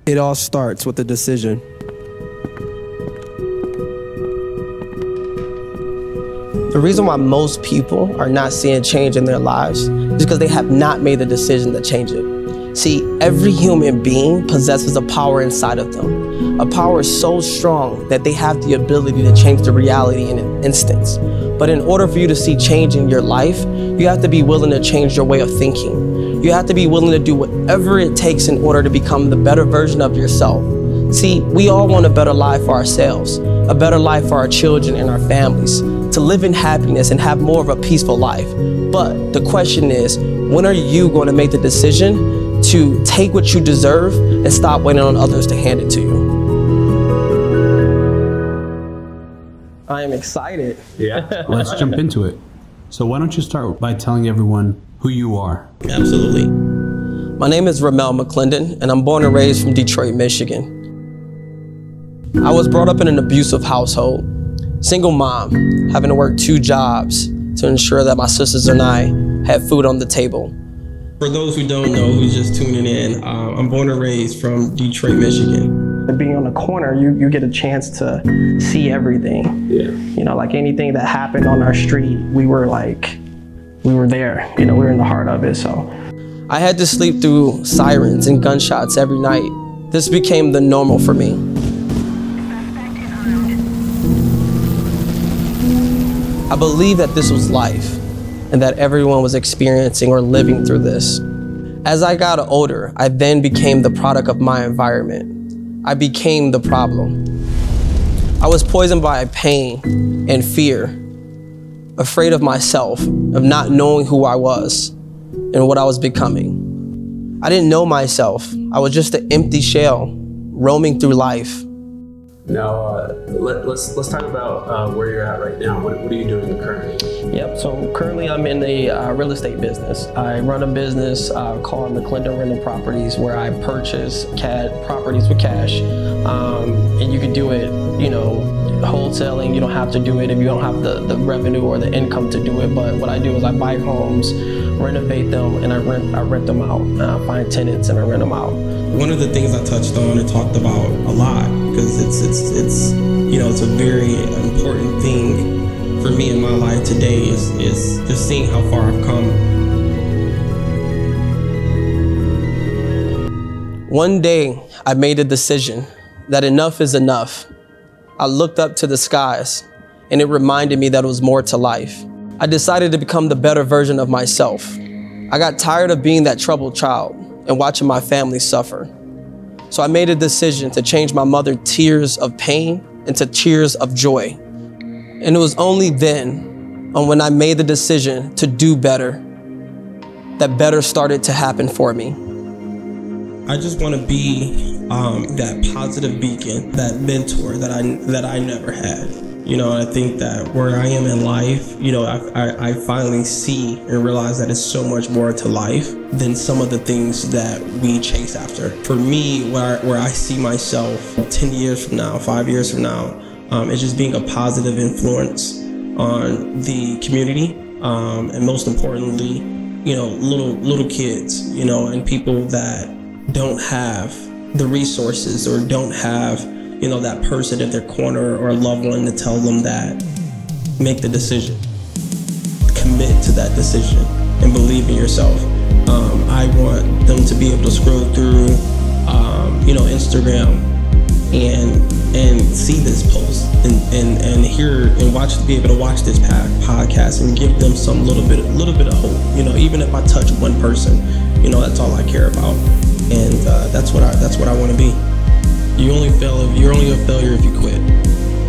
It all starts with a decision. The reason why most people are not seeing change in their lives is because they have not made the decision to change it. See, every human being possesses a power inside of them. A power so strong that they have the ability to change the reality in an instant. But in order for you to see change in your life, you have to be willing to change your way of thinking. You have to be willing to do whatever it takes in order to become the better version of yourself. See, we all want a better life for ourselves, a better life for our children and our families, to live in happiness and have more of a peaceful life. But the question is, when are you going to make the decision to take what you deserve and stop waiting on others to hand it to you? I am excited. Yeah. Let's jump into it. So why don't you start by telling everyone who you are? Absolutely. My name is Ramal Mcledon, and I'm born and raised from Detroit, Michigan. I was brought up in an abusive household, single mom, having to work 2 jobs to ensure that my sisters and I had food on the table. For those who don't know, who's just tuning in, I'm born and raised from Detroit, Michigan. Being on the corner, you get a chance to see everything. Yeah. You know, like anything that happened on our street, we were there. You know, we were in the heart of it, so. I had to sleep through sirens and gunshots every night. This became the normal for me. I believed that this was life and that everyone was experiencing or living through this. As I got older, I then became the product of my environment. I became the problem. I was poisoned by pain and fear, afraid of myself, of not knowing who I was and what I was becoming. I didn't know myself. I was just an empty shell, roaming through life. Now, let's talk about where you're at right now. What are you doing currently? Yep, so currently I'm in the real estate business. I run a business called Mcledon Rental Properties, where I purchase properties with cash. And you can do it, you know, wholesaling. You don't have to do it if you don't have the revenue or the income to do it. But what I do is I buy homes, renovate them, and I rent them out. I find tenants and I rent them out. One of the things I touched on and talked about a lot, because it's you know, it's a very important thing for me in my life today, is just seeing how far I've come. One day I made a decision that enough is enough. I looked up to the skies and it reminded me that it was more to life. I decided to become the better version of myself. I got tired of being that troubled child and watching my family suffer. So I made a decision to change my mother's tears of pain into tears of joy. And it was only then, when I made the decision to do better, that better started to happen for me. I just want to be that positive beacon, that mentor that I never had. You know, I think that where I am in life, you know, I finally see and realize that it's so much more to life than some of the things that we chase after. For me, where I see myself 10 years from now, 5 years from now, is just being a positive influence on the community, and most importantly, you know, little kids, you know, and people that don't have the resources or don't have, you know, that person at their corner or a loved one to tell them that, make the decision, commit to that decision, and believe in yourself. I want them to be able to scroll through, you know, Instagram and see this post and hear and be able to watch this podcast and give them some little bit of hope. You know, even if I touch one person, you know, that's all I care about, and that's what I want to be. You're only a failure if you quit.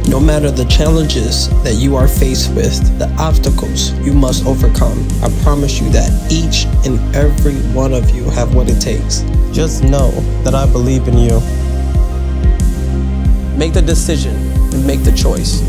No matter the challenges that you are faced with, the obstacles you must overcome, I promise you that each and every one of you have what it takes. Just know that I believe in you. Make the decision and make the choice.